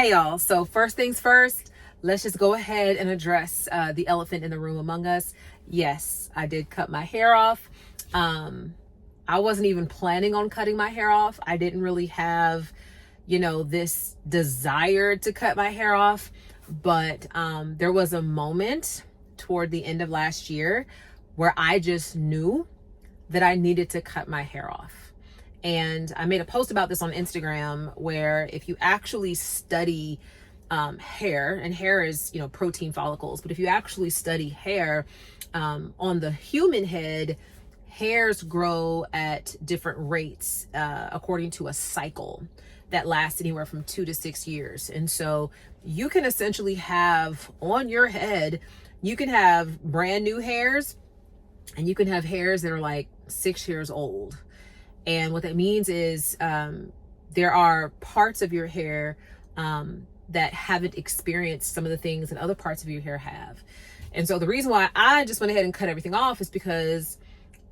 Hey y'all, so first things first, let's just go ahead and address the elephant in the room among us. Yes, I did cut my hair off. I wasn't even planning on cutting my hair off. I didn't really have, this desire to cut my hair off. But there was a moment toward the end of last year where I just knew that I needed to cut my hair off. And I made a post about this on Instagram where if you actually study hair, and hair is, protein follicles, but if you actually study hair on the human head, hairs grow at different rates according to a cycle that lasts anywhere from 2 to 6 years. And so you can essentially have on your head, you can have brand new hairs and you can have hairs that are like 6 years old. And what that means is there are parts of your hair that haven't experienced some of the things that other parts of your hair have. And so the reason why I just went ahead and cut everything off is because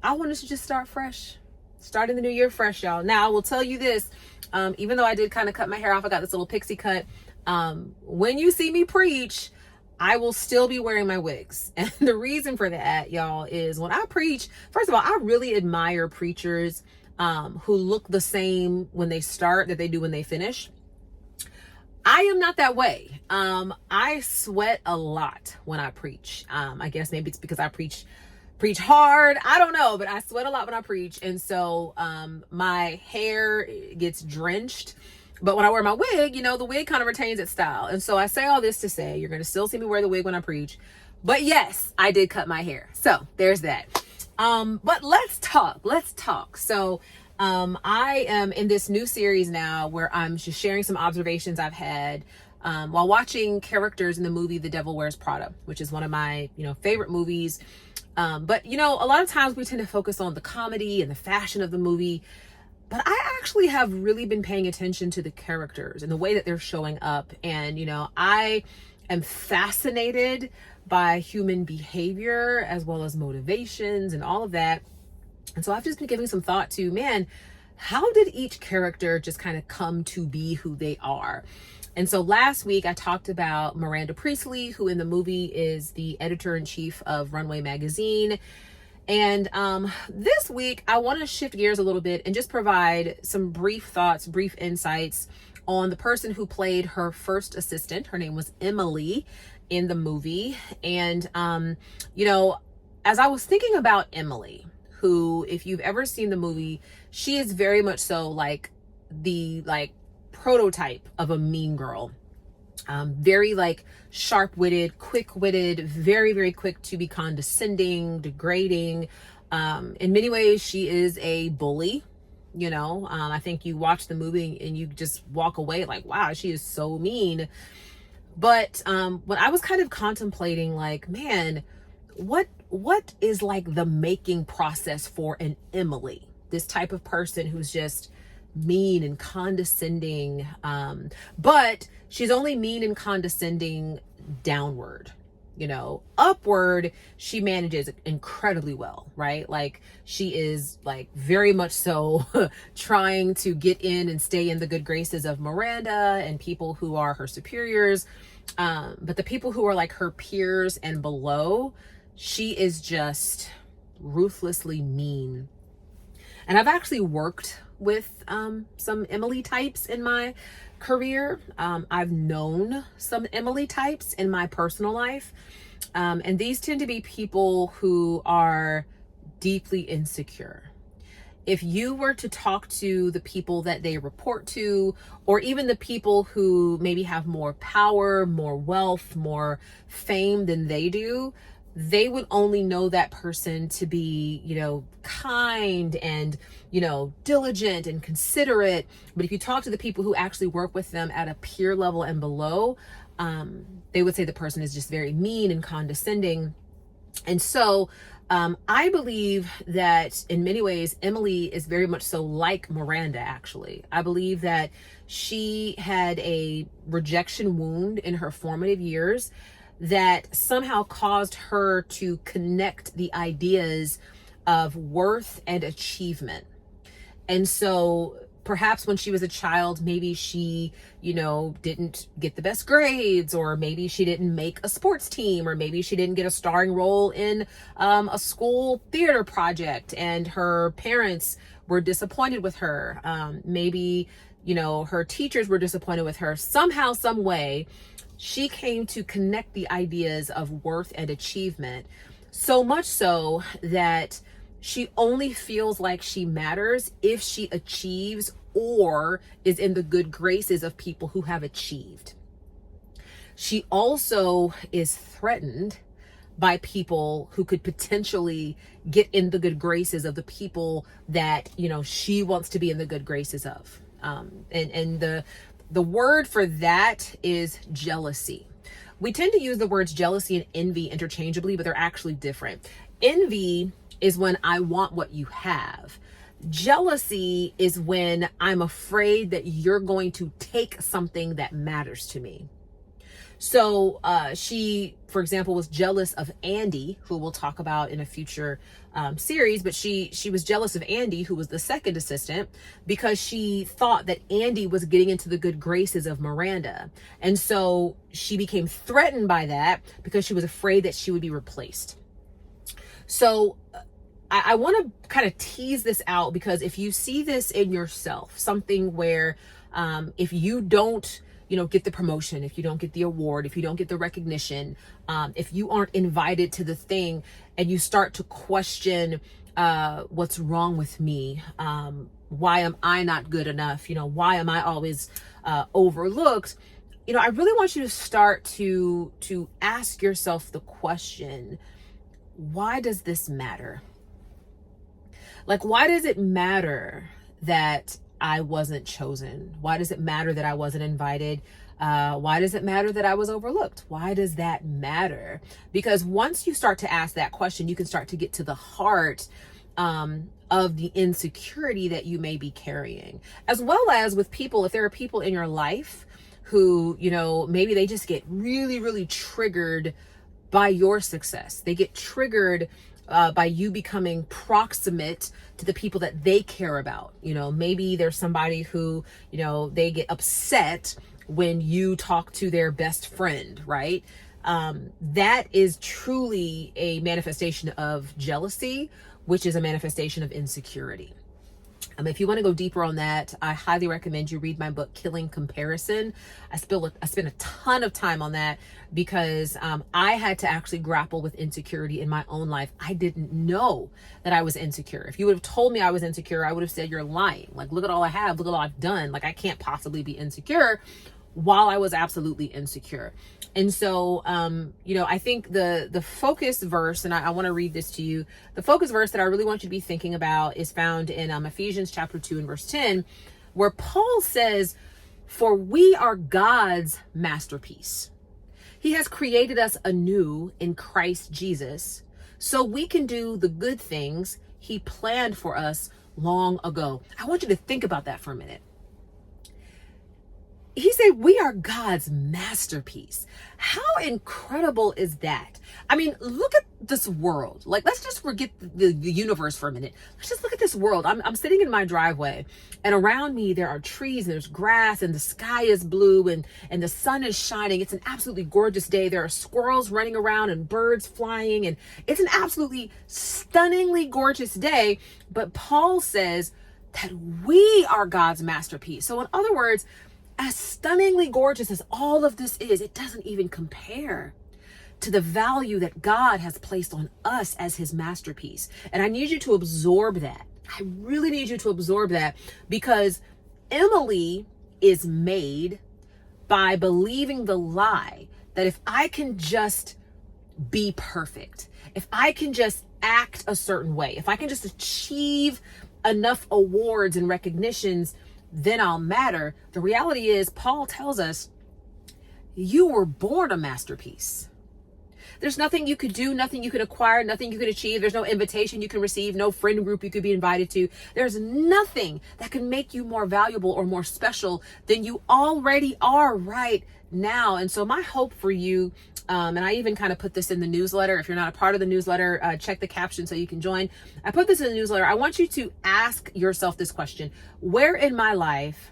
I wanted to just start fresh, starting the new year fresh, y'all. Now, I will tell you this, even though I did kind of cut my hair off, I got this little pixie cut. When you see me preach, I will still be wearing my wigs. And the reason for that, y'all, is when I preach, first of all, I really admire preachers who look the same when they start that they do when they finish. I am not that way. I sweat a lot when I preach. I guess maybe it's because I preach hard. I don't know, but I sweat a lot when I preach. And so my hair gets drenched. But when I wear my wig, the wig kind of retains its style. And so I say all this to say, you're going to still see me wear the wig when I preach. But yes, I did cut my hair. So there's that. But let's talk. So I am in this new series now where I'm just sharing some observations I've had while watching characters in the movie The Devil Wears Prada, which is one of my, favorite movies. But a lot of times we tend to focus on the comedy and the fashion of the movie. But I actually have really been paying attention to the characters and the way that they're showing up. And, I am fascinated by human behavior as well as motivations and all of that. And so I've just been giving some thought to, man, how did each character just kind of come to be who they are? And so last week I talked about Miranda Priestley, who in the movie is the editor-in-chief of Runway magazine. And this week, I want to shift gears a little bit and just provide some brief thoughts, brief insights on the person who played her first assistant. Her name was Emily in the movie. And, as I was thinking about Emily, who, if you've ever seen the movie, she is very much so like the prototype of a mean girl. Very sharp-witted, quick-witted, very, very quick to be condescending, degrading. In many ways, she is a bully. I think you watch the movie and you just walk away like, wow, she is so mean. But when I was kind of contemplating, man, what is the making process for an Emily, this type of person who's just mean and condescending, but she's only mean and condescending downward. Upward, she manages incredibly well, right? She is very much so trying to get in and stay in the good graces of Miranda and people who are her superiors. But the people who are her peers and below, she is just ruthlessly mean. And I've actually worked with some Emily types in my career. I've known some Emily types in my personal life. And these tend to be people who are deeply insecure. If you were to talk to the people that they report to, or even the people who maybe have more power, more wealth, more fame than they do, they would only know that person to be, kind and, diligent and considerate. But if you talk to the people who actually work with them at a peer level and below, they would say the person is just very mean and condescending. And so I believe that in many ways, Emily is very much so like Miranda, actually. I believe that she had a rejection wound in her formative years that somehow caused her to connect the ideas of worth and achievement. And so Perhaps when she was a child, maybe she, didn't get the best grades, or maybe she didn't make a sports team, or maybe she didn't get a starring role in a school theater project, and her parents were disappointed with her. Maybe, her teachers were disappointed with her. Somehow, some way, she came to connect the ideas of worth and achievement, so much so that she only feels like she matters if she achieves or is in the good graces of people who have achieved. She also is threatened by people who could potentially get in the good graces of the people that, she wants to be in the good graces of. And the word for that is jealousy. We tend to use the words jealousy and envy interchangeably, but they're actually different. Envy is when I want what you have. Jealousy is when I'm afraid that you're going to take something that matters to me. So she, for example, was jealous of Andy, who we'll talk about in a future series, but she was jealous of Andy, who was the second assistant, because she thought that Andy was getting into the good graces of Miranda. And so she became threatened by that because she was afraid that she would be replaced. So I want to kind of tease this out, because if you see this in yourself, something where if you don't, get the promotion, if you don't get the award, if you don't get the recognition, if you aren't invited to the thing, and you start to question what's wrong with me, why am I not good enough? Why am I always overlooked? I really want you to start to ask yourself the question, why does this matter? Like, why does it matter that I wasn't chosen? Why does it matter that I wasn't invited? Why does it matter that I was overlooked? Why does that matter? Because once you start to ask that question, you can start to get to the heart of the insecurity that you may be carrying, as well as with people. If there are people in your life who, maybe they just get really, really triggered by your success. They get triggered by you becoming proximate to the people that they care about. Maybe there's somebody who, they get upset when you talk to their best friend, right? That is truly a manifestation of jealousy, which is a manifestation of insecurity. If you want to go deeper on that, I highly recommend you read my book, Killing Comparison. I spent a ton of time on that because I had to actually grapple with insecurity in my own life. I didn't know that I was insecure. If you would have told me I was insecure, I would have said, you're lying. Like, look at all I have. Look at all I've done. Like, I can't possibly be insecure, while I was absolutely insecure. And so, I think the focus verse, and I want to read this to you, the focus verse that I really want you to be thinking about is found in Ephesians chapter 2 and verse 10, where Paul says, for we are God's masterpiece. He has created us anew in Christ Jesus, so we can do the good things he planned for us long ago. I want you to think about that for a minute. He said, we are God's masterpiece. How incredible is that? I mean, look at this world. Like, let's just forget the universe for a minute. Let's just look at this world. I'm sitting in my driveway, and around me there are trees and there's grass, and the sky is blue, and the sun is shining. It's an absolutely gorgeous day. There are squirrels running around and birds flying, and it's an absolutely stunningly gorgeous day. But Paul says that we are God's masterpiece. So in other words, as stunningly gorgeous as all of this is, it doesn't even compare to the value that God has placed on us as his masterpiece. And I need you to absorb that. I really need you to absorb that, because Emily is made by believing the lie that if I can just be perfect, if I can just act a certain way, if I can just achieve enough awards and recognitions, then I'll matter. The reality is, Paul tells us, you were born a masterpiece. There's nothing you could do, nothing you could acquire, nothing you could achieve. There's no invitation you can receive, no friend group you could be invited to. There's nothing that can make you more valuable or more special than you already are right now. And so my hope for you, and I even kind of put this in the newsletter. If you're not a part of the newsletter, check the caption so you can join. I put this in the newsletter. I want you to ask yourself this question: where in my life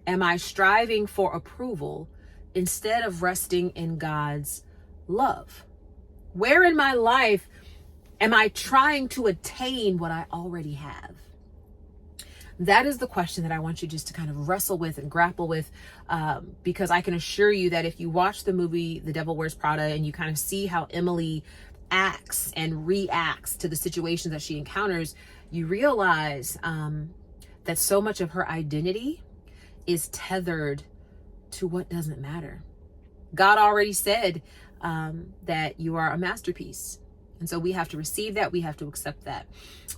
am I striving for approval instead of resting in God's love? Where in my life am I trying to attain what I already have? That is the question that I want you just to kind of wrestle with and grapple with, because I can assure you that if you watch the movie The Devil Wears Prada and you kind of see how Emily acts and reacts to the situations that she encounters, you realize that so much of her identity is tethered to what doesn't matter. God already said that you are a masterpiece. And so we have to receive that. We have to accept that.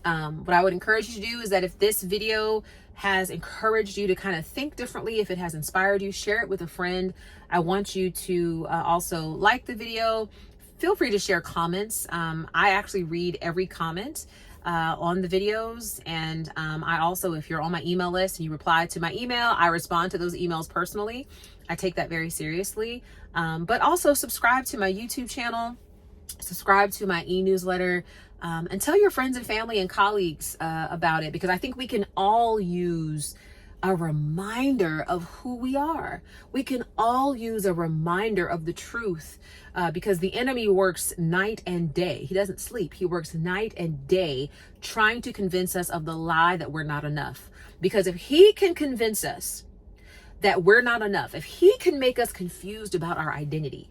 What I would encourage you to do is that if this video has encouraged you to kind of think differently, if it has inspired you, share it with a friend. I want you to also like the video. Feel free to share comments. I actually read every comment on the videos. And I also, if you're on my email list and you reply to my email, I respond to those emails personally. I take that very seriously. But also subscribe to my YouTube channel. Subscribe to my e-newsletter, and tell your friends and family and colleagues about it, because I think we can all use a reminder of who we are. We can all use a reminder of the truth, because the enemy works night and day. He doesn't sleep. He works night and day trying to convince us of the lie that we're not enough. Because if he can convince us that we're not enough, if he can make us confused about our identity,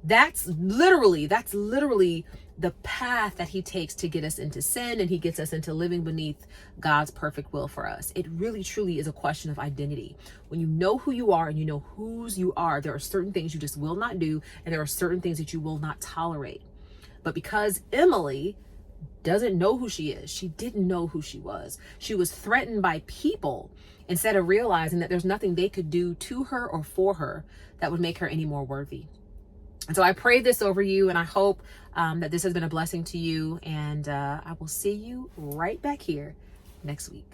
that's literally the path that he takes to get us into sin, and he gets us into living beneath God's perfect will for us. It really truly is a question of identity. When you know who you are and you know whose you are, there are certain things you just will not do, and there are certain things that you will not tolerate. But because Emily doesn't know who she is, she didn't know who she was. She was threatened by people instead of realizing that there's nothing they could do to her or for her that would make her any more worthy. And so I pray this over you, and I hope that this has been a blessing to you. And I will see you right back here next week.